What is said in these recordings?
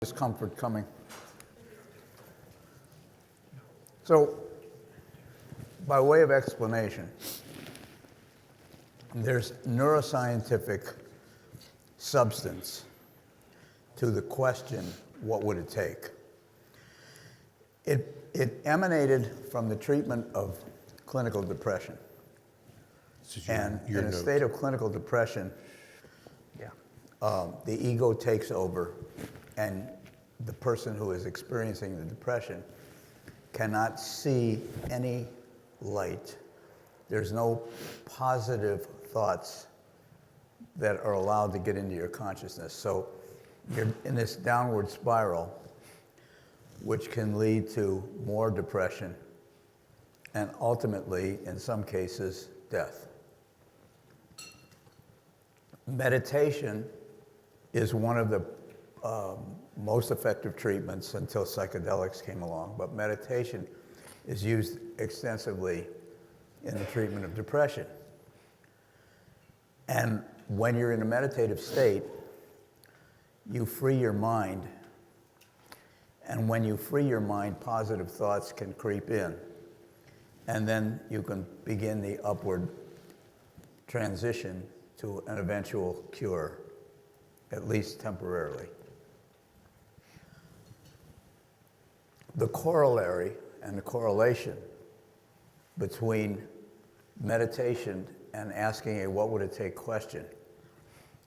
Discomfort coming. So, by way of explanation, there's neuroscientific substance to the question, what would it take? It emanated from the treatment of clinical depression. And in a state of clinical depression, the ego takes over, and the person who is experiencing the depression cannot see any light. There's no positive thoughts that are allowed to get into your consciousness. So you're in this downward spiral, which can lead to more depression and ultimately, in some cases, death. Meditation is one of the most effective treatments until psychedelics came along, but meditation is used extensively in the treatment of depression. And when you're in a meditative state, you free your mind. And when you free your mind, positive thoughts can creep in. And then you can begin the upward transition to an eventual cure, at least temporarily. The corollary and the correlation between meditation and asking a what would it take question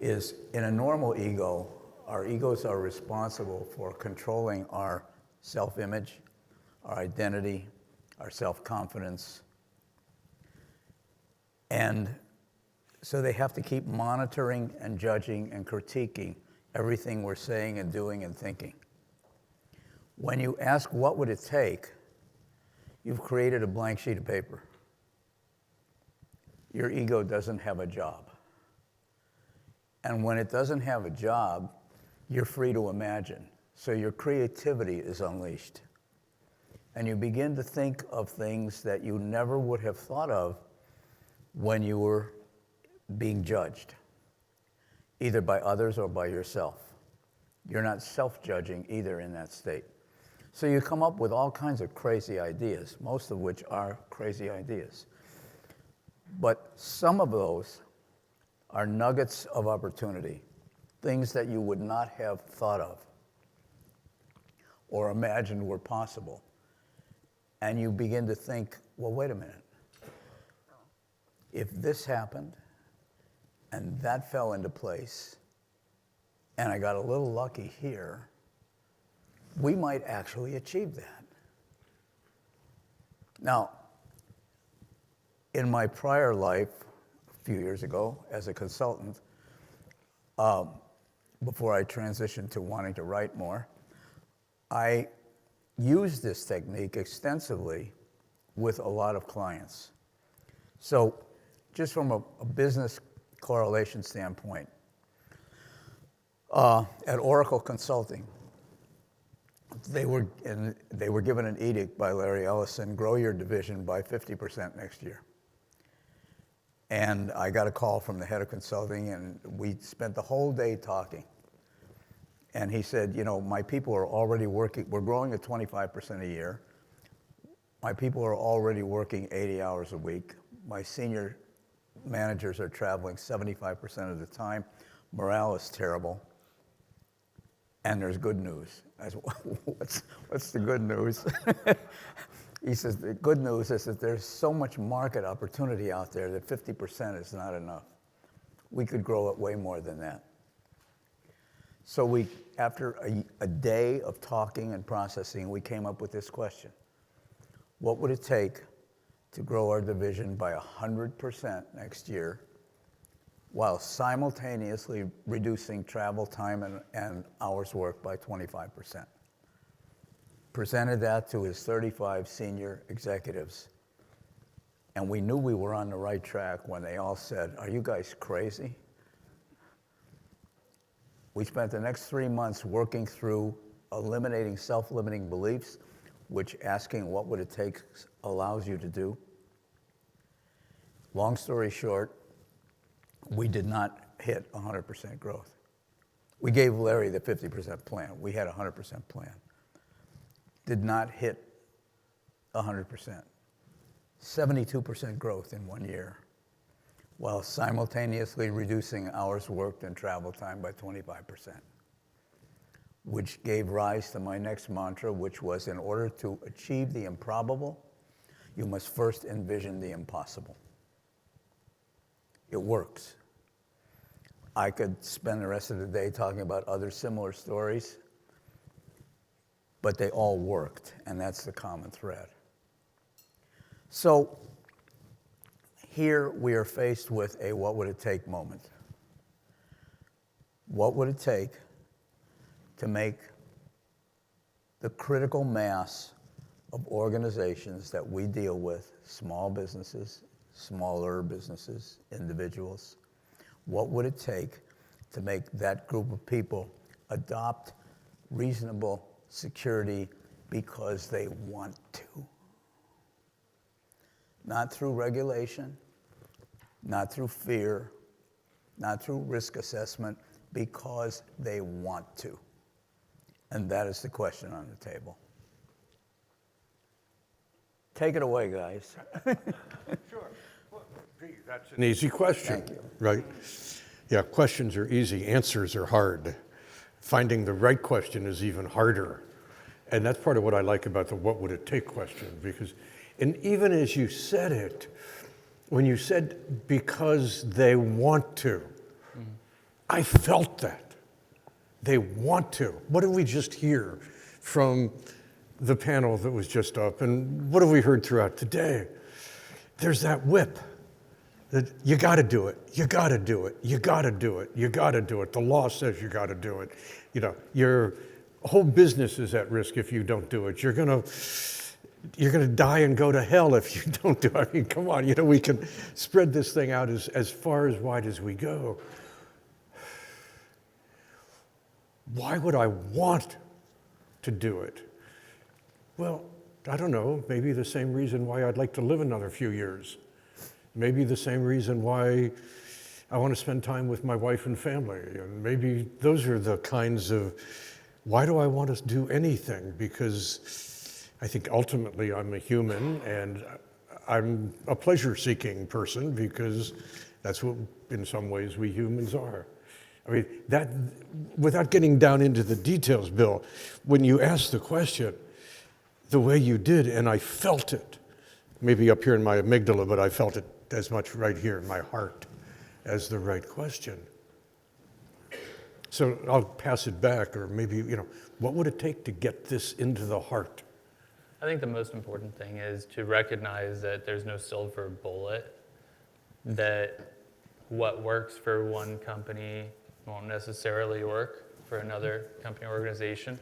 is, in a normal ego, our egos are responsible for controlling our self-image, our identity, our self-confidence. And so they have to keep monitoring and judging and critiquing everything we're saying and doing and thinking. When you ask what would it take, you've created a blank sheet of paper. Your ego doesn't have a job. And when it doesn't have a job, you're free to imagine. So your creativity is unleashed. And you begin to think of things that you never would have thought of when you were being judged, either by others or by yourself. You're not self-judging either in that state. So you come up with all kinds of crazy ideas, most of which are crazy ideas. But some of those are nuggets of opportunity, things that you would not have thought of or imagined were possible. And you begin to think, well, wait a minute. If this happened, and that fell into place, and I got a little lucky here, we might actually achieve that. Now, in my prior life, a few years ago, as a consultant, before I transitioned to wanting to write more, I used this technique extensively with a lot of clients. So, just from a business correlation standpoint, at Oracle Consulting, they were given an edict by Larry Ellison: grow your division by 50% next year. And I got a call from the head of consulting, and we spent the whole day talking. And he said, you know, my people are already working, we're growing at 25% a year. My people are already working 80 hours a week. My senior managers are traveling 75% of the time. Morale is terrible. And there's good news. I said, what's the good news? He says, the good news is that there's so much market opportunity out there that 50% is not enough. We could grow it way more than that. So after a day of talking and processing, we came up with this question. What would it take to grow our division by 100% next year, while simultaneously reducing travel time and hours worked by 25%? Presented that to his 35 senior executives, and we knew we were on the right track when they all said, are you guys crazy? We spent the next 3 months working through eliminating self-limiting beliefs, which asking what would it take allows you to do. Long story short, we did not hit 100% growth. We gave Larry the 50% plan. We had a 100% plan. Did not hit 100%. 72% growth in 1 year, while simultaneously reducing hours worked and travel time by 25%, which gave rise to my next mantra, which was, in order to achieve the improbable, you must first envision the impossible. It works. I could spend the rest of the day talking about other similar stories, but they all worked, and that's the common thread. So here we are faced with a what would it take moment. What would it take to make the critical mass of organizations that we deal with, small businesses, smaller businesses, individuals, what would it take to make that group of people adopt reasonable security because they want to? Not through regulation, not through fear, not through risk assessment, because they want to. And that is the question on the table. Take it away, guys. Sure. Well, gee, that's an easy question. Thank you. Right? Yeah, questions are easy, answers are hard. Finding the right question is even harder. And that's part of what I like about the what would it take question, because, and even as you said it, when you said because they want to, I felt that. They want to. What did we just hear from the panel that was just up? And what have we heard throughout today? There's that whip that you got to do it. You got to do it. You got to do it. You got to do it. The law says you got to do it. You know, your whole business is at risk if you don't do it. You're gonna die and go to hell if you don't do it. I mean, come on, you know, we can spread this thing out as far as wide as we go. Why would I want to do it? Well, I don't know, maybe the same reason why I'd like to live another few years. Maybe the same reason why I want to spend time with my wife and family. And maybe those are the kinds of, why do I want to do anything? Because I think ultimately I'm a human and I'm a pleasure-seeking person, because that's what in some ways we humans are. I mean, that, without getting down into the details, Bill, when you asked the question the way you did, and I felt it, maybe up here in my amygdala, but I felt it as much right here in my heart as the right question. So I'll pass it back, or maybe, you know, what would it take to get this into the heart? I think the most important thing is to recognize that there's no silver bullet, that what works for one company won't necessarily work for another company or organization.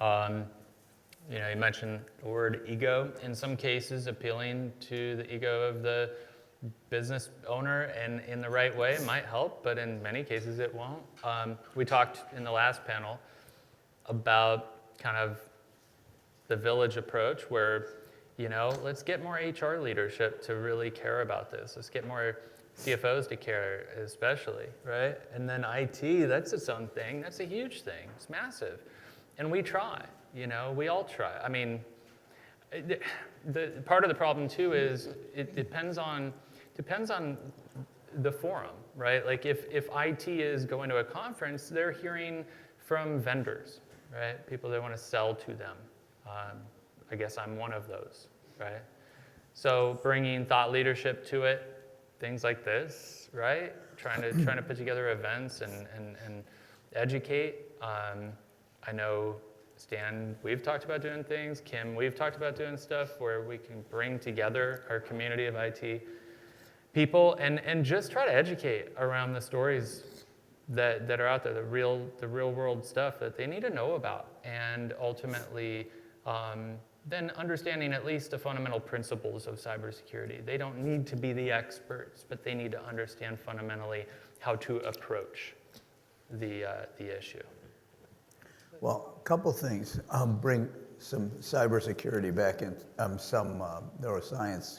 You know, you mentioned the word ego. In some cases, appealing to the ego of the business owner and in the right way might help, but in many cases it won't. We talked in the last panel about kind of the village approach where, you know, let's get more HR leadership to really care about this. Let's get more CFOs to care, especially, right? And then IT, that's its own thing. That's a huge thing. It's massive. And we try, you know, we all try. I mean, the part of the problem too is it depends on the forum, right? Like if IT is going to a conference, they're hearing from vendors, right? People that want to sell to them. I guess I'm one of those, right? So bringing thought leadership to it, things like this, right? Trying to put together events and educate. I know Stan, we've talked about doing things. Kim, we've talked about doing stuff where we can bring together our community of IT people and just try to educate around the stories that are out there, the real world stuff that they need to know about, and ultimately then understanding at least the fundamental principles of cybersecurity. They don't need to be the experts, but they need to understand fundamentally how to approach the issue. Well, a couple things. Bring some cybersecurity back in, some neuroscience,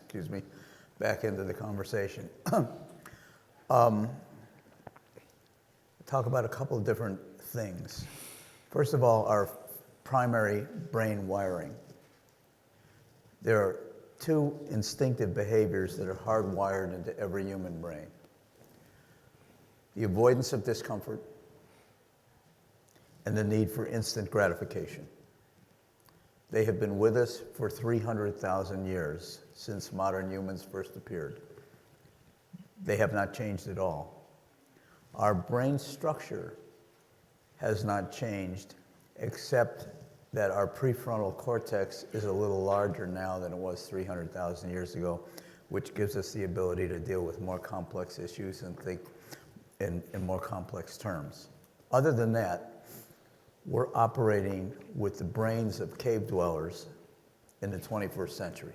back into the conversation. Talk about a couple of different things. First of all, our primary brain wiring. There are two instinctive behaviors that are hardwired into every human brain. The avoidance of discomfort and the need for instant gratification. They have been with us for 300,000 years, since modern humans first appeared. They have not changed at all. Our brain structure has not changed, except that our prefrontal cortex is a little larger now than it was 300,000 years ago, which gives us the ability to deal with more complex issues and think in more complex terms. Other than that, we're operating with the brains of cave dwellers in the 21st century.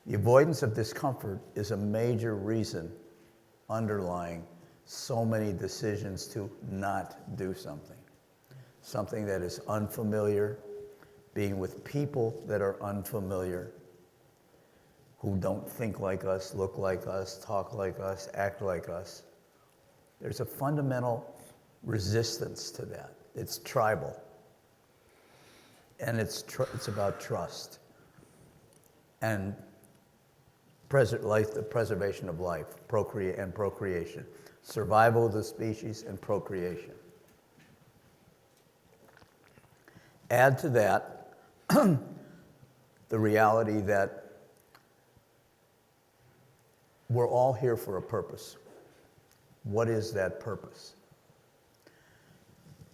The avoidance of discomfort is a major reason underlying so many decisions to not do something. Something that is unfamiliar, being with people that are unfamiliar, who don't think like us, look like us, talk like us, act like us. There's a fundamental resistance to that. It's tribal. And it's about trust. And the preservation of life, procreation. Survival of the species and procreation. Add to that the reality that we're all here for a purpose. What is that purpose?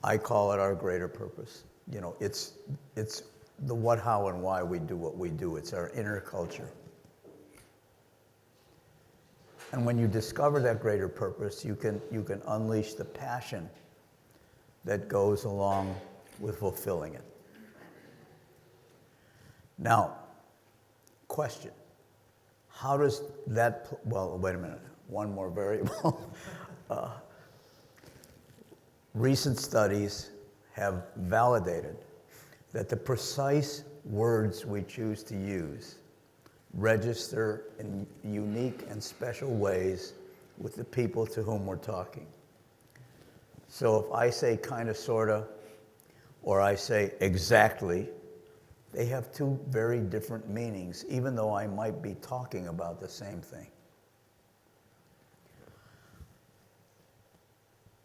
I call it our greater purpose. You know, it's the what, how, and why we do what we do. It's our inner culture. And when you discover that greater purpose, you can unleash the passion that goes along with fulfilling it. Now, question. How does that, well, wait a minute, one more variable. Recent studies have validated that the precise words we choose to use register in unique and special ways with the people to whom we're talking. So if I say kinda, sorta, or I say exactly, they have two very different meanings, even though I might be talking about the same thing.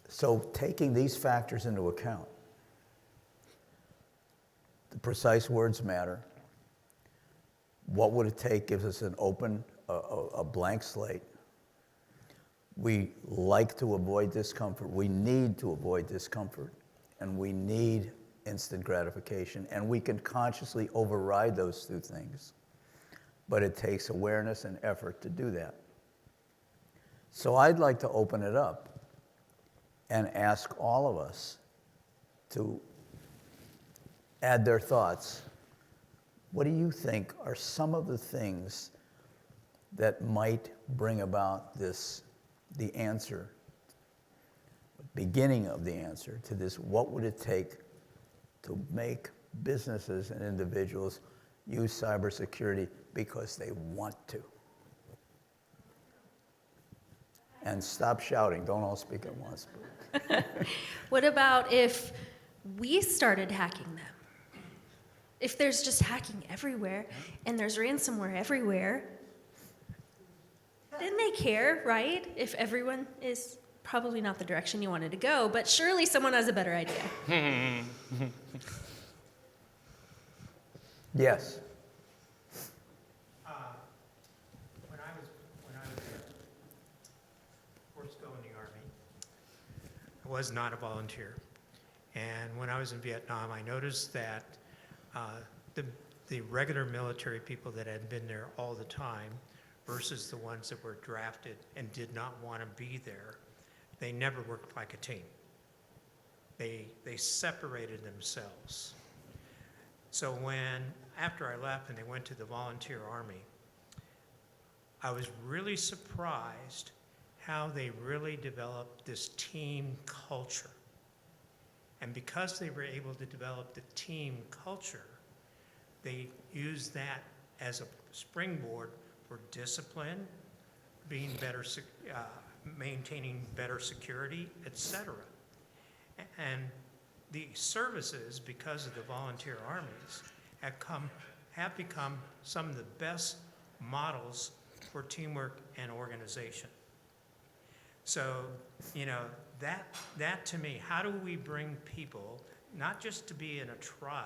So taking these factors into account, the precise words matter. What would it take gives us an open, a blank slate. We like to avoid discomfort. We need to avoid discomfort. And we need instant gratification. And we can consciously override those two things. But it takes awareness and effort to do that. So I'd like to open it up and ask all of us to add their thoughts. What do you think are some of the things that might bring about this, the answer, beginning of the answer to this, what would it take to make businesses and individuals use cybersecurity because they want to? And stop shouting, don't all speak at once. What about if we started hacking them? If there's just hacking everywhere and there's ransomware everywhere, then they care, right? If everyone is probably not the direction you wanted to go, but surely someone has a better idea. Yes. When I was forced to go in the Army, I was not a volunteer. And when I was in Vietnam, I noticed that the regular military people that had been there all the time versus the ones that were drafted and did not want to be there, they never worked like a team. They separated themselves. So after I left and they went to the volunteer army, I was really surprised how they really developed this team culture. And because they were able to develop the team culture, they used that as a springboard for discipline, being better maintaining better security, et cetera. And the services, because of the volunteer armies, have become some of the best models for teamwork and organization. So, that to me, how do we bring people, not just to be in a tribe,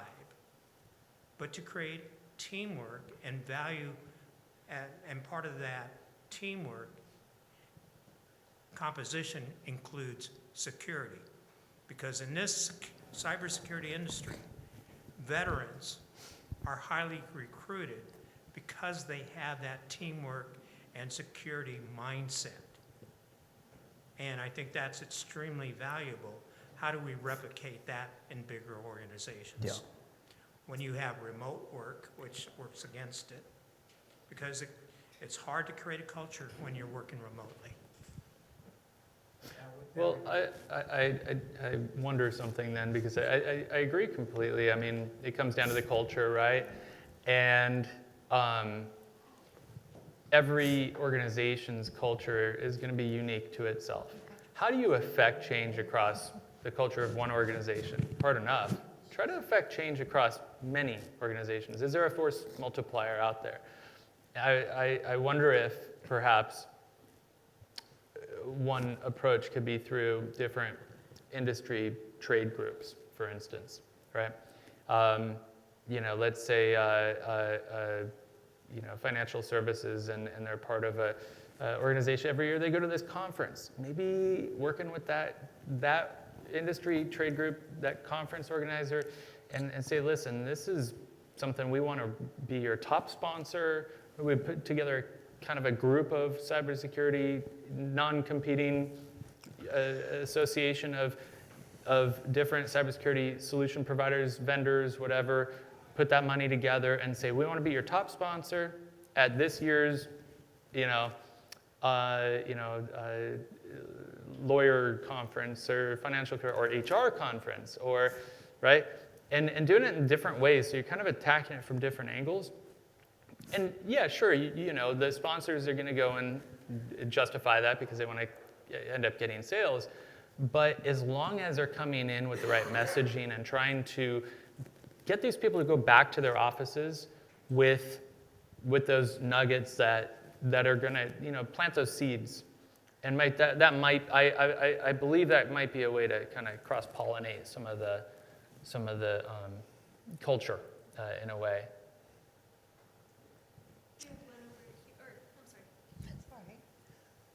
but to create teamwork and value, and part of that teamwork composition includes security. Because in this cybersecurity industry, veterans are highly recruited because they have that teamwork and security mindset. And I think that's extremely valuable. How do we replicate that in bigger organizations? Yeah. When you have remote work, which works against it, because it's hard to create a culture when you're working remotely. Well, I wonder something then, because I agree completely. I mean, it comes down to the culture, right? And every organization's culture is going to be unique to itself. How do you affect change across the culture of one organization? Hard enough. Try to affect change across many organizations. Is there a force multiplier out there? I wonder if perhaps one approach could be through different industry trade groups, for instance, right? Let's say financial services, and they're part of a organization. Every year they go to this conference. Maybe working with that industry trade group, that conference organizer, and say, listen, this is something we want to be your top sponsor. We put together kind of a group of cybersecurity, non-competing association of different cybersecurity solution providers, vendors, whatever, put that money together and say, we want to be your top sponsor at this year's, lawyer conference or financial or HR conference, or, right? And doing it in different ways, so you're kind of attacking it from different angles. And yeah, sure, the sponsors are going to go and justify that because they want to end up getting sales. But as long as they're coming in with the right messaging and trying to get these people to go back to their offices with those nuggets that are going to plant those seeds, and I believe that might be a way to kind of cross-pollinate some of the culture in a way.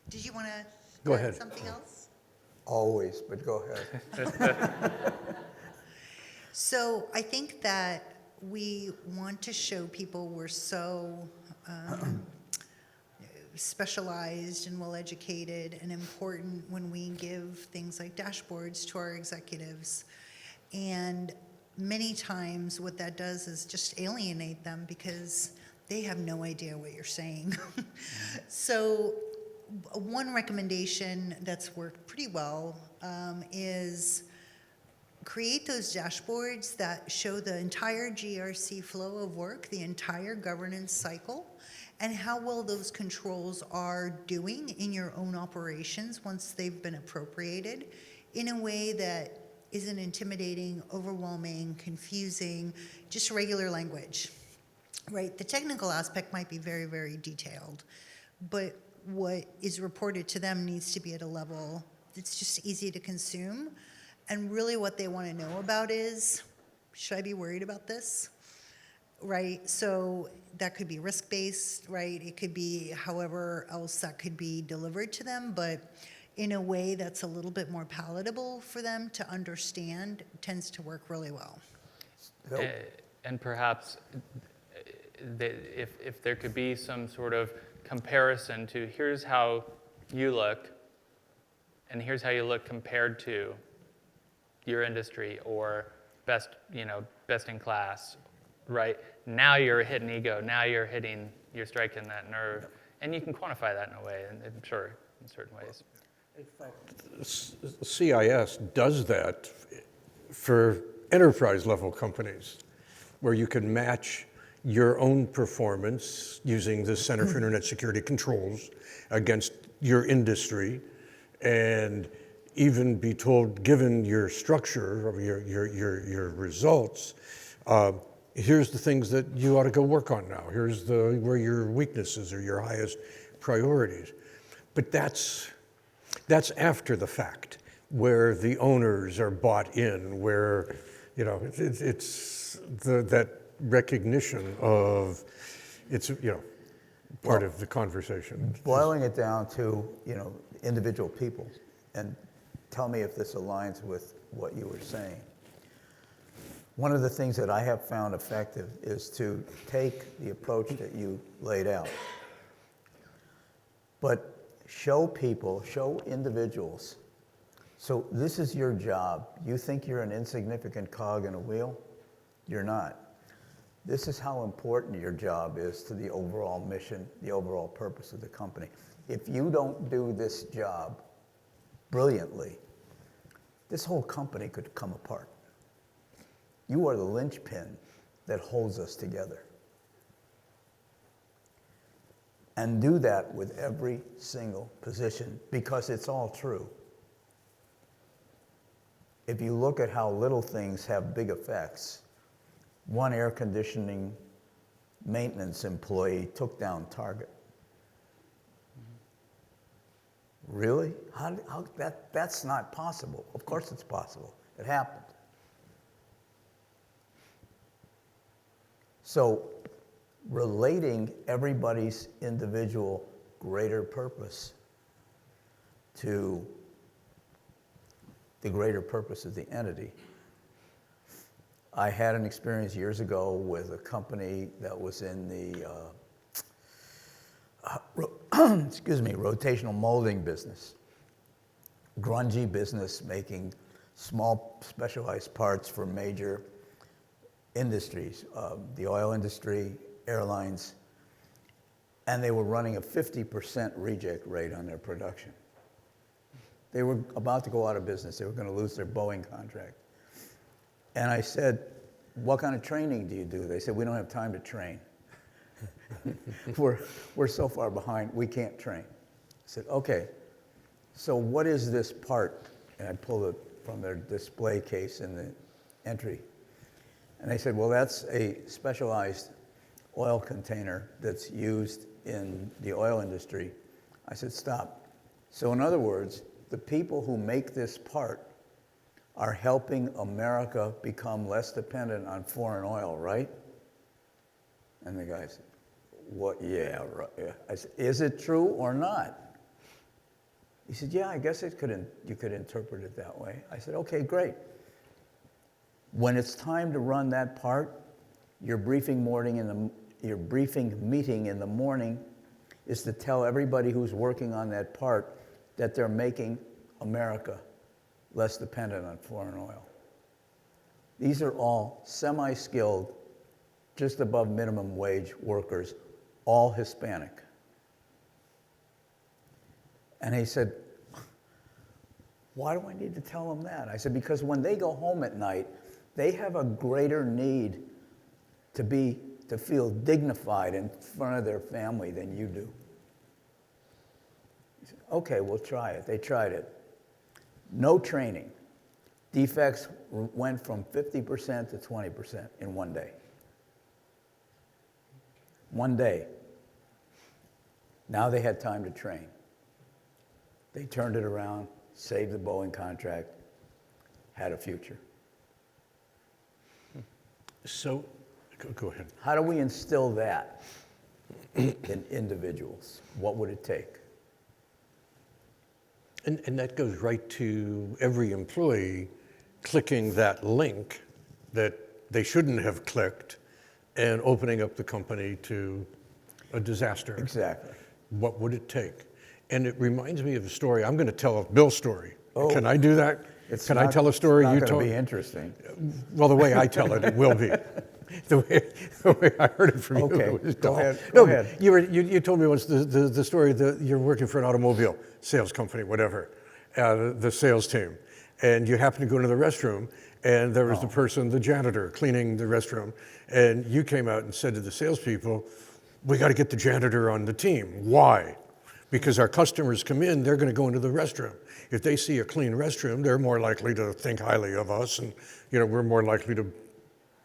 Did you want to Go ahead. something else? Always, but go ahead. So I think that we want to show people we're so specialized and well-educated and important when we give things like dashboards to our executives. And many times what that does is just alienate them because they have no idea what you're saying. So one recommendation that's worked pretty well is create those dashboards that show the entire GRC flow of work, the entire governance cycle, and how well those controls are doing in your own operations once they've been appropriated in a way that isn't intimidating, overwhelming, confusing, just regular language, right? The technical aspect might be very, very detailed, but what is reported to them needs to be at a level that's just easy to consume. And really what they want to know about is, should I be worried about this? Right? So that could be risk-based, right? It could be however else that could be delivered to them, but in a way that's a little bit more palatable for them to understand, tends to work really well. And perhaps if there could be some sort of comparison to here's how you look, and here's how you look compared to your industry, or best in class, right? Now you're hitting ego. Now you're striking that nerve, and you can quantify that in a way, and I'm sure in certain ways. In fact, CIS does that for enterprise-level companies, where you can match your own performance using the Center for Internet Security Controls against your industry, and even be told, given your structure or your results, here's the things that you ought to go work on now. Here's where your weaknesses are, your highest priorities. But that's after the fact, where the owners are bought in, where, it's that recognition of, it's, part of the conversation. Boiling it down to, individual people, and tell me if this aligns with what you were saying. One of the things that I have found effective is to take the approach that you laid out, but show people, show individuals. So this is your job. You think you're an insignificant cog in a wheel? You're not. This is how important your job is to the overall mission, the overall purpose of the company. If you don't do this job brilliantly, this whole company could come apart. You are the linchpin that holds us together. And do that with every single position, because it's all true. If you look at how little things have big effects, one air conditioning maintenance employee took down Target. Really? That's not possible. Of course it's possible. It happened. So relating everybody's individual greater purpose to the greater purpose of the entity. I had an experience years ago with a company that was in the rotational molding business. Grungy business, making small specialized parts for major industries, the oil industry, airlines, and they were running a 50% reject rate on their production. They were about to go out of business. They were going to lose their Boeing contract. And I said, what kind of training do you do? They said, we don't have time to train. We're so far behind, we can't train. I said, okay, so what is this part? And I pulled it from their display case in the entry. And they said, well, that's a specialized oil container that's used in the oil industry. I said, stop. So in other words, the people who make this part are helping America become less dependent on foreign oil, right? And the guy said, what? Yeah, right. Yeah. I said, is it true or not? He said, yeah, I guess you could interpret it that way. I said, okay, great. When it's time to run that part, your briefing meeting in the morning is to tell everybody who's working on that part that they're making America less dependent on foreign oil. These are all semi-skilled, just above minimum wage workers, all Hispanic. And he said, why do I need to tell them that? I said, because when they go home at night, they have a greater need to feel dignified in front of their family than you do. He said, okay, we'll try it. They tried it. No training. Defects went from 50% to 20% in one day. One day. Now they had time to train. They turned it around, saved the Boeing contract, had a future. So, go ahead. How do we instill that in individuals? What would it take? And that goes right to every employee clicking that link that they shouldn't have clicked and opening up the company to a disaster. Exactly. What would it take? And it reminds me of a story. I'm going to tell a Bill story. Oh. Can I do that? Can I tell a story you told? It's not going to be interesting. Well, the way I tell it, it will be. The way I heard it from you. Okay, It was go dull. ahead, No, go ahead. You told me once the story that you're working for an automobile sales company, whatever, the sales team, and you happen to go into the restroom, and there was the person, the janitor, cleaning the restroom, and you came out and said to the salespeople, we got to get the janitor on the team. Why? Because our customers come in, they're going to go into the restroom. If they see a clean restroom, they're more likely to think highly of us, and we're more likely to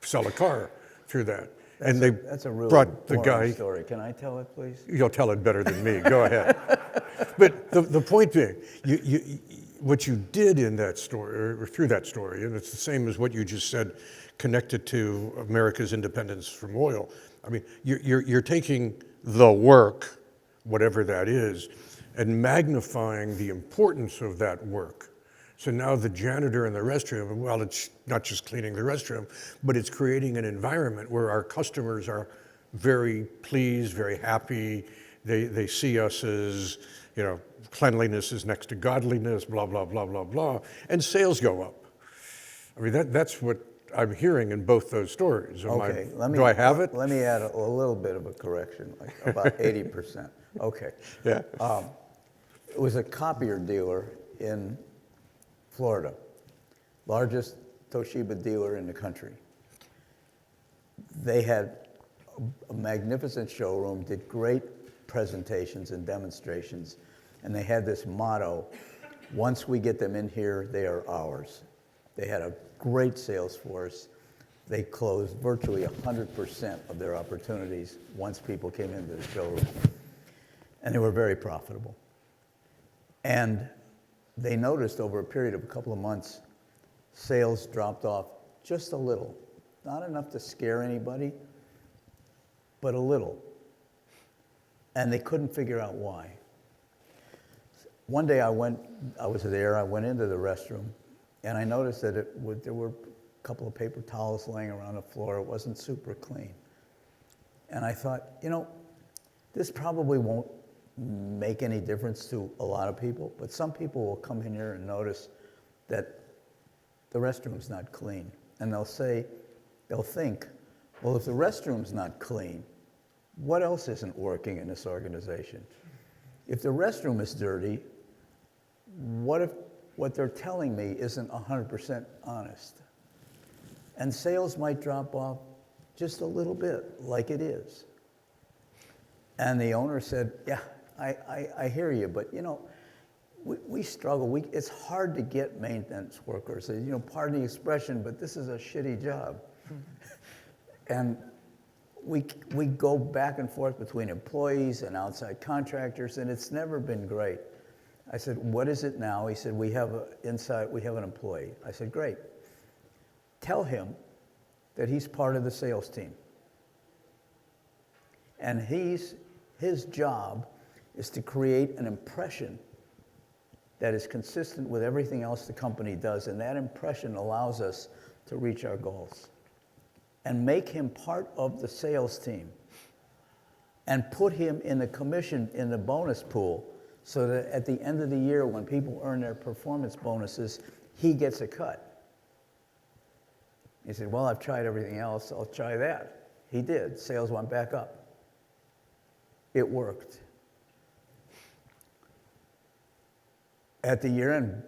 sell a car through that. And they That's a really brought the boring guy. story. Can I tell it, please? You'll tell it better than me. Go ahead. But the point being, what you did in that story, or through that story, and it's the same as what you just said, connected to America's independence from oil. I mean, you're taking the work, whatever that is, and magnifying the importance of that work. So now the janitor in the restroom, well, it's not just cleaning the restroom, but it's creating an environment where our customers are very pleased, very happy. They see us as, cleanliness is next to godliness, blah, blah, blah, blah, blah, and sales go up. I mean, that's what I'm hearing in both those stories. Okay, Do I have it? Let me add a little bit of a correction, like about 80%. Okay. Yeah. It was a copier dealer in Florida, largest Toshiba dealer in the country. They had a magnificent showroom, did great presentations and demonstrations, and they had this motto, once we get them in here, they are ours. They had a great sales force. They closed virtually 100% of their opportunities once people came into the showroom. And they were very profitable. And they noticed over a period of a couple of months, sales dropped off just a little. Not enough to scare anybody, but a little. And they couldn't figure out why. One day I went into the restroom, and I noticed that there were a couple of paper towels laying around the floor. It wasn't super clean. And I thought, this probably won't make any difference to a lot of people, but some people will come in here and notice that the restroom's not clean. And they'll think, well, if the restroom's not clean, what else isn't working in this organization? If the restroom is dirty, what if what they're telling me isn't 100% honest? And sales might drop off just a little bit, like it is. And the owner said, yeah, I hear you, but we struggle. It's hard to get maintenance workers. Pardon the expression, but this is a shitty job. And we go back and forth between employees and outside contractors, and it's never been great. I said, what is it now? He said, we have an employee. I said, great. Tell him that he's part of the sales team. And his job is to create an impression that is consistent with everything else the company does, and that impression allows us to reach our goals. And make him part of the sales team, and put him in the bonus pool, so that at the end of the year, when people earn their performance bonuses, he gets a cut. He said, well, I've tried everything else, I'll try that. He did. Sales went back up. It worked. At the year-end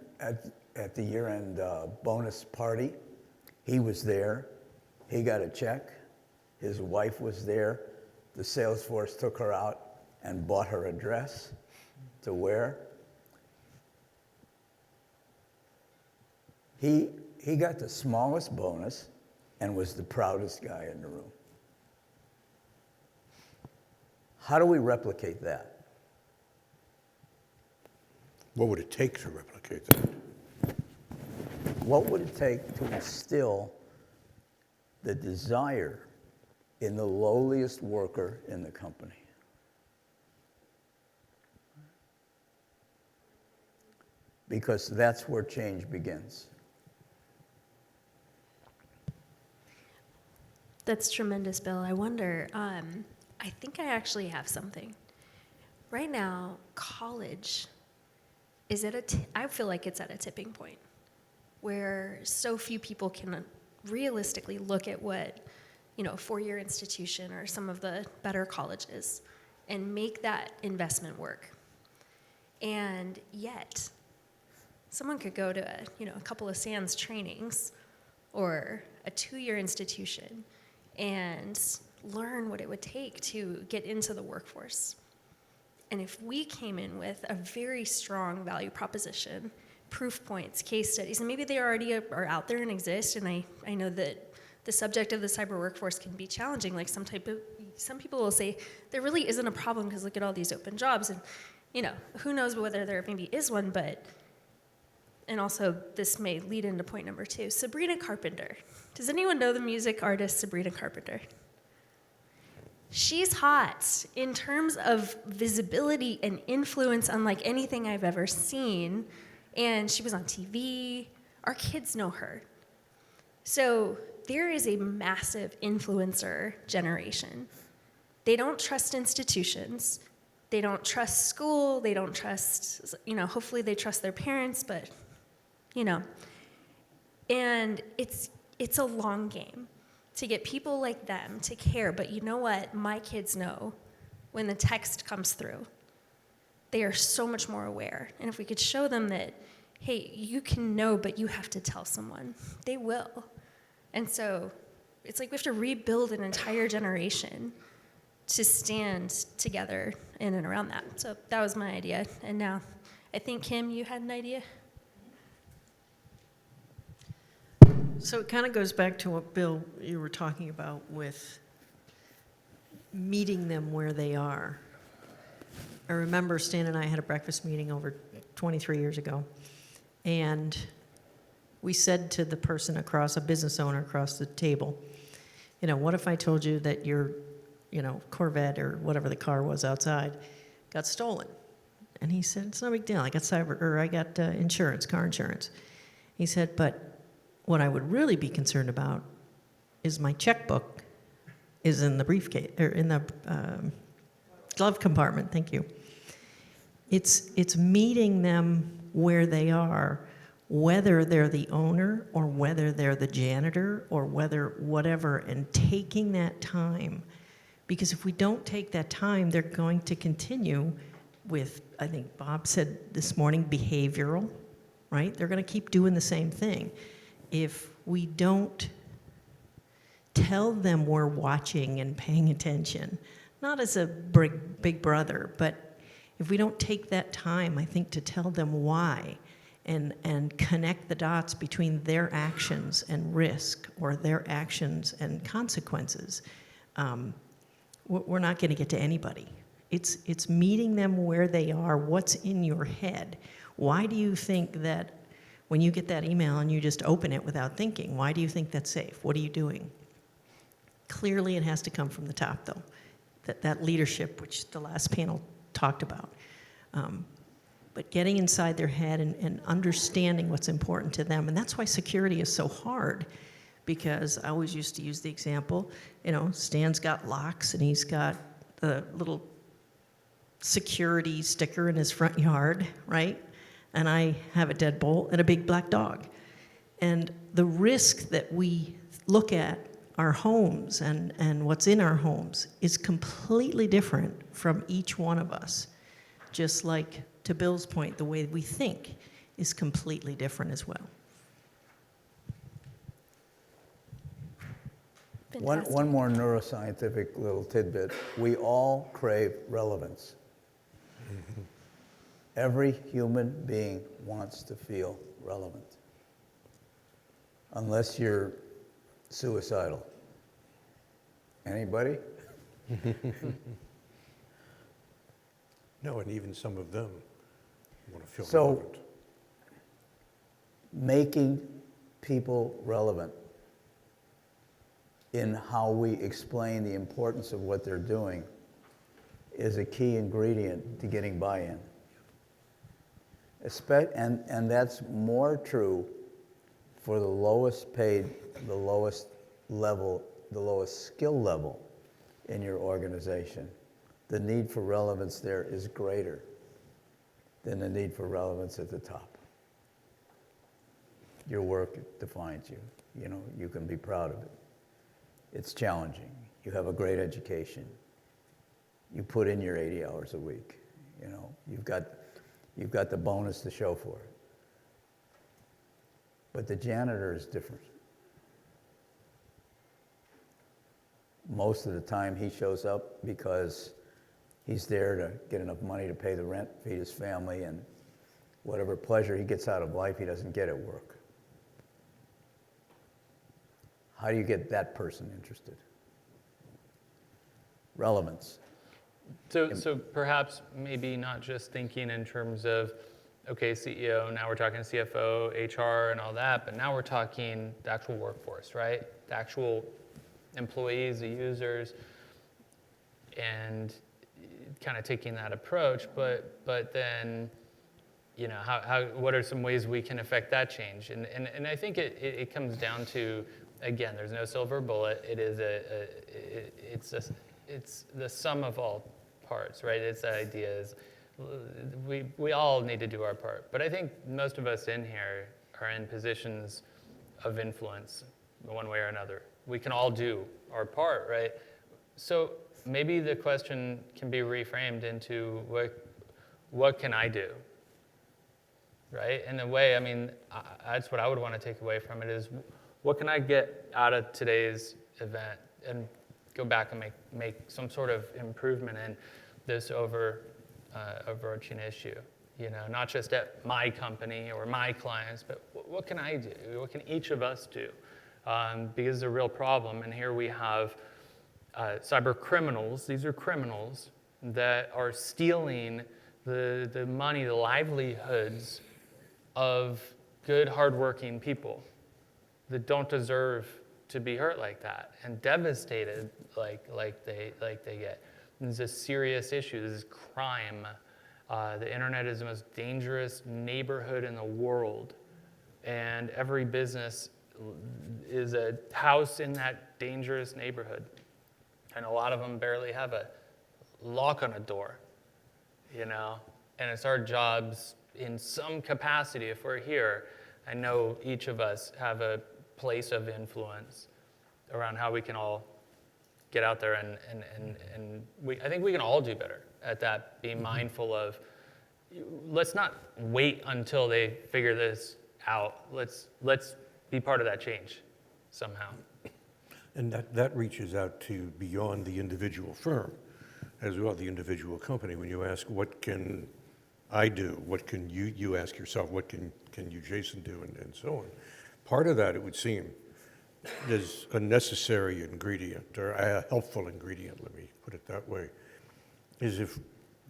bonus party, he was there. He got a check. His wife was there. The sales force took her out and bought her a dress to wear. He got the smallest bonus and was the proudest guy in the room. How do we replicate that? What would it take to replicate that? What would it take to instill the desire in the lowliest worker in the company? Because that's where change begins. That's tremendous, Bill. I wonder, I think I actually have something. Right now, college is I feel like it's at a tipping point where so few people can realistically look at what, a four-year institution or some of the better colleges and make that investment work. And yet, someone could go to a couple of SANS trainings or a 2-year institution and learn what it would take to get into the workforce. And if we came in with a very strong value proposition, proof points, case studies, and maybe they already are out there and exist, and I know that the subject of the cyber workforce can be challenging. Like some people will say, there really isn't a problem because look at all these open jobs. And, who knows whether there maybe is one, but, and also this may lead into point number 2. Sabrina Carpenter. Does anyone know the music artist Sabrina Carpenter? She's hot in terms of visibility and influence unlike anything I've ever seen. And she was on TV. Our kids know her. So there is a massive influencer generation. They don't trust institutions. They don't trust school. They don't trust, hopefully they trust their parents, but, And it's a long game to get people like them to care. But you know what? My kids know when the text comes through. They are so much more aware. And if we could show them that, hey, you can know, but you have to tell someone, they will. And so it's like we have to rebuild an entire generation to stand together in and around that. So that was my idea. And now, I think, Kim, you had an idea? So it kind of goes back to what, Bill, you were talking about with meeting them where they are. I remember Stan and I had a breakfast meeting over 23 years ago, and we said to the person across, a business owner across the table, what if I told you that your, Corvette or whatever the car was outside got stolen? And he said, it's no big deal. I got insurance, car insurance. He said, but what I would really be concerned about is my checkbook is in the briefcase, or in the glove compartment, thank you. It's meeting them where they are, whether they're the owner or whether they're the janitor or whatever, and taking that time. Because if we don't take that time, they're going to continue with, I think Bob said this morning, behavioral, right? They're going to keep doing the same thing. If we don't tell them we're watching and paying attention, not as a big brother, but if we don't take that time, I think, to tell them why and connect the dots between their actions and risk or their actions and consequences, we're not going to get to anybody. It's meeting them where they are, what's in your head. Why do you think that when you get that email and you just open it without thinking, why do you think that's safe? What are you doing? Clearly it has to come from the top, though. That leadership, which the last panel talked about. But getting inside their head and understanding what's important to them. And that's why security is so hard, because I always used to use the example, Stan's got locks and he's got the little security sticker in his front yard, right? And I have a deadbolt and a big black dog. And the risk that we look at our homes and what's in our homes is completely different from each one of us. Just like, to Bill's point, the way we think is completely different as well. One more neuroscientific little tidbit. We all crave relevance. Every human being wants to feel relevant. Unless you're suicidal. Anybody? No, and even some of them want to feel So, relevant. Making people relevant in how we explain the importance of what they're doing is a key ingredient to getting buy-in. And that's more true for the lowest paid, the lowest level, the lowest skill level in your organization. The need for relevance there is greater than the need for relevance at the top. Your work defines you. You can be proud of it. It's challenging. You have a great education. You put in your 80 hours a week. You've got the bonus to show for it. But the janitor is different. Most of the time he shows up because He's there to get enough money to pay the rent, feed his family, and whatever pleasure he gets out of life, he doesn't get at work. How do you get that person interested? Relevance. So perhaps maybe not just thinking in terms of, okay, CEO, now we're talking CFO, HR, and all that, but now we're talking the actual workforce, right? The actual employees, the users, and kind of taking that approach. But then, you know, what are some ways we can affect that change? And I think it comes down to, again, there's no silver bullet. It is it's the sum of all parts, right? It's the idea is we all need to do our part. But I think most of us in here are in positions of influence one way or another. We can all do our part, right? So maybe the question can be reframed into what can I do, right? In a way, I mean, that's what I would want to take away from it is what can I get out of today's event and go back and make some sort of improvement in this overarching issue. You know, not just at my company or my clients, but what can I do? What can each of us do? Because it's a real problem. And here we have cyber criminals. These are criminals that are stealing the money, the livelihoods of good, hardworking people that don't deserve to be hurt like that and devastated like they get. This is a serious issue. This is crime. The internet is the most dangerous neighborhood in the world, and every business is a house in that dangerous neighborhood. And a lot of them barely have a lock on a door, you know? And it's our jobs in some capacity, if we're here, I know each of us have a place of influence around how we can all get out there and I think we can all do better at that, being mindful of, let's not wait until they figure this out. Let's be part of that change somehow. And that reaches out to beyond the individual firm as well, the individual company. When you ask, what can I do? What can you ask yourself, what can you, Jason, do, and so on. Part of that, it would seem, is a necessary ingredient, or a helpful ingredient, let me put it that way, is if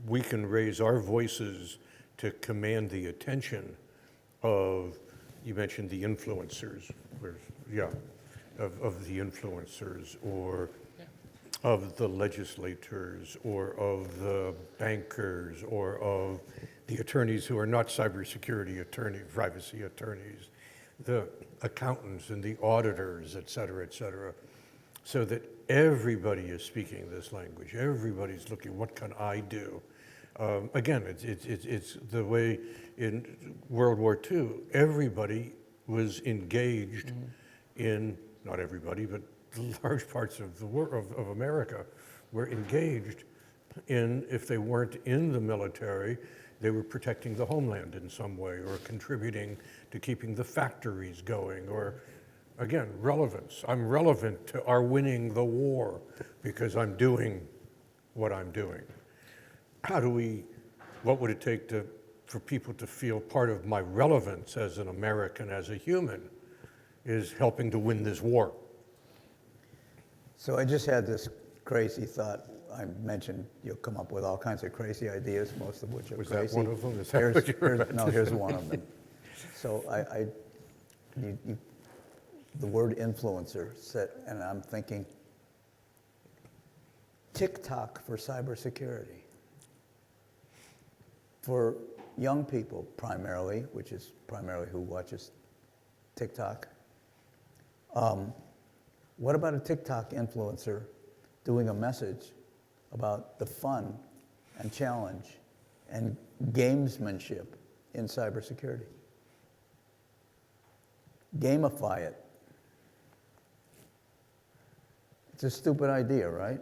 we can raise our voices to command the attention of, you mentioned the influencers, of the influencers, or of the legislators, or of the bankers, or of the attorneys who are not cybersecurity attorneys, privacy attorneys, the accountants and the auditors, et cetera, so that everybody is speaking this language. Everybody's looking, what can I do? Again, it's the way in World War II, everybody was engaged in, not everybody, but large parts of the world, of America, were engaged in, if they weren't in the military, they were protecting the homeland in some way, or contributing to keeping the factories going, or, again, relevance. I'm relevant to our winning the war because I'm doing what I'm doing. What would it take for people to feel part of my relevance as an American, as a human, is helping to win this war? So I just had this crazy thought. I mentioned you'll come up with all kinds of crazy ideas, most of which are crazy. Was that one of them? Is that what you were No, here's one of them. So the word influencer and I'm thinking TikTok for cybersecurity. For young people primarily, which is primarily who watches TikTok. What about a TikTok influencer doing a message about the fun and challenge and gamesmanship in cybersecurity? Gamify it. It's a stupid idea, right?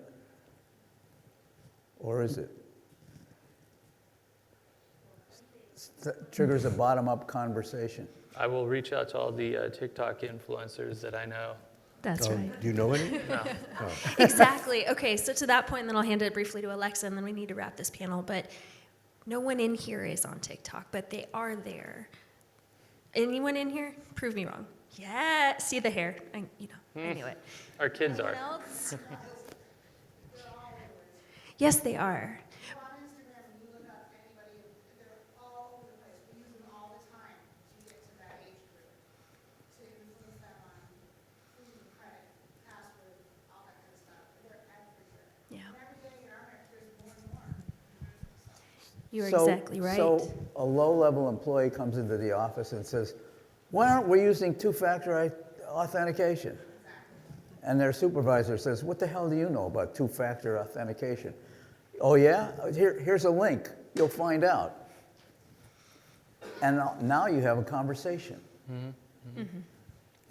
Or is it? Triggers a bottom-up conversation. I will reach out to all the TikTok influencers that I know That's right. Do you know any? No. Exactly. Okay, so to that point, and then I'll hand it briefly to Alexa, and then we need to wrap this panel. But no one in here is on TikTok, but they are there. Anyone in here? Prove me wrong. Yeah, see the hair. I knew it. Our kids Anyone are. else? Yes, they are. On Instagram, when you look up anybody, they're all over the place. We use them all the time to get to that age group, to influence them on food, credit, password, all that kind of stuff. They're everywhere. Yeah, And every day in our there's more and more. you're So- exactly right. So a low-level employee comes into the office and says, why aren't we using two-factor authentication? And their supervisor says, what the hell do you know about two-factor authentication? Oh yeah? Here's a link. You'll find out. And now you have a conversation.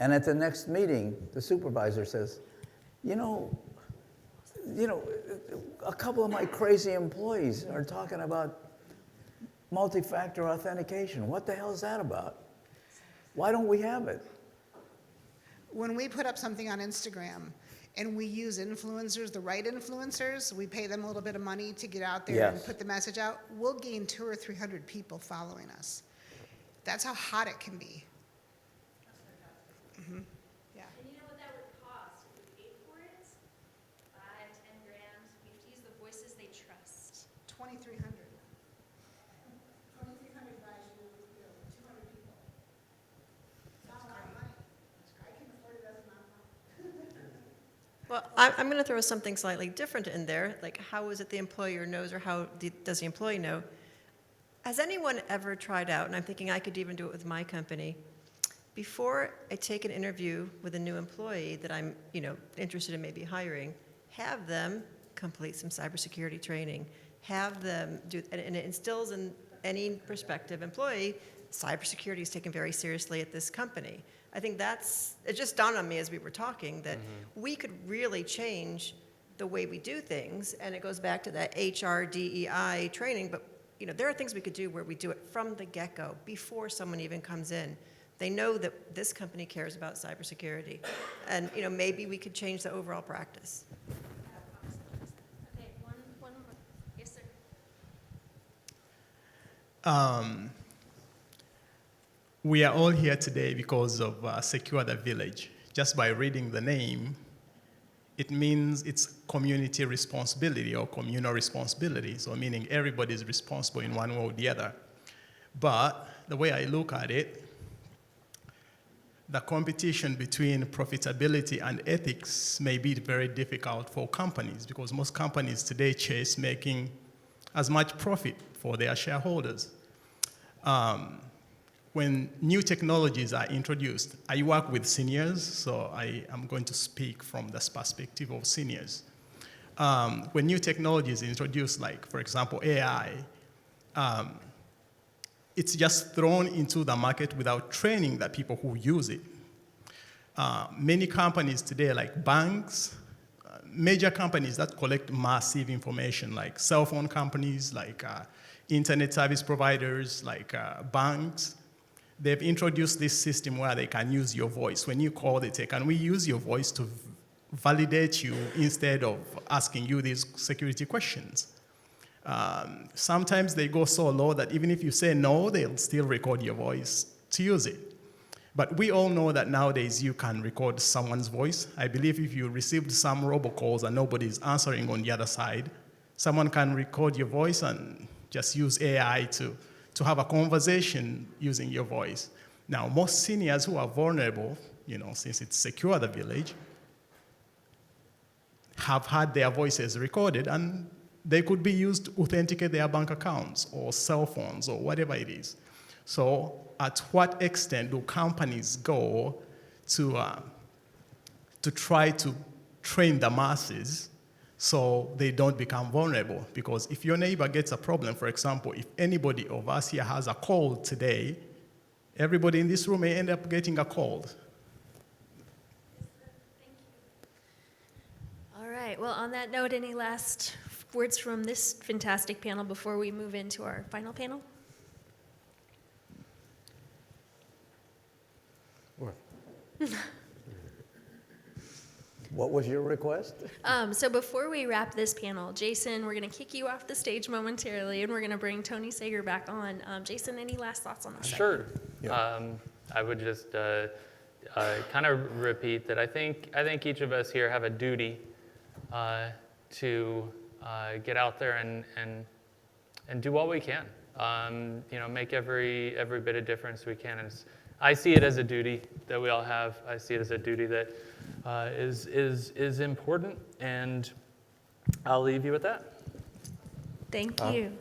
And at the next meeting, the supervisor says, you know, a couple of my crazy employees are talking about multi-factor authentication. What the hell is that about? Why don't we have it? When we put up something on Instagram and we use influencers, the right influencers, we pay them a little bit of money to get out there and Yes. put the message out, we'll gain 200 or 300 people following us. That's how hot it can be. Yeah. And you know what that would cost if we paid for it? 5, 10 grand. We have to use the voices they trust. 2,300. 2,300 buys you 200 people. It's not a lot of money. I can afford it as a nonprofit. Well, I'm going to throw something slightly different in there, like how is it the employer knows or how does the employee know? Has anyone ever tried out, and I'm thinking I could even do it with my company, before I take an interview with a new employee that I'm interested in maybe hiring, have them complete some cybersecurity training, have them do, and it instills in any prospective employee, cybersecurity is taken very seriously at this company. I think it just dawned on me as we were talking that we could really change the way we do things, and it goes back to that HR, DEI training, but there are things we could do where we do it from the get-go, before someone even comes in. They know that this company cares about cybersecurity, and maybe we could change the overall practice. Okay, one more. Yes, sir. We are all here today because of SecureTheVillage. Just by reading the name, it means it's community responsibility or communal responsibility, so meaning everybody's responsible in one way or the other. But the way I look at it, the competition between profitability and ethics may be very difficult for companies because most companies today chase making as much profit for their shareholders. When new technologies are introduced, I work with seniors, so I am going to speak from the perspective of seniors. When new technology is introduced, like, for example, AI, it's just thrown into the market without training the people who use it. Many companies today, like banks, major companies that collect massive information, like cell phone companies, like internet service providers, like banks, they've introduced this system where they can use your voice. When you call, they say, can we use your voice to validate you instead of asking you these security questions? Sometimes they go so low that even if you say no, they'll still record your voice to use it. But we all know that nowadays you can record someone's voice. I believe if you received some robocalls and nobody's answering on the other side, someone can record your voice and just use AI to have a conversation using your voice. Now, most seniors who are vulnerable, since it's SecureTheVillage, have had their voices recorded, and they could be used to authenticate their bank accounts or cell phones or whatever it is. So at what extent do companies go to try to train the masses so they don't become vulnerable? Because if your neighbor gets a problem, for example, if anybody of us here has a cold today, everybody in this room may end up getting a cold. All right, well, on that note, any last words from this fantastic panel before we move into our final panel? What? What was your request? So before we wrap this panel, Jason, we're going to kick you off the stage momentarily, and we're going to bring Tony Sager back on. Jason, any last thoughts on this? Sure. Yeah. I would just kind of repeat that I think each of us here have a duty to get out there and do what we can. Make every bit of difference we can. And I see it as a duty that we all have. I see it as a duty that is important, and I'll leave you with that. Thank you.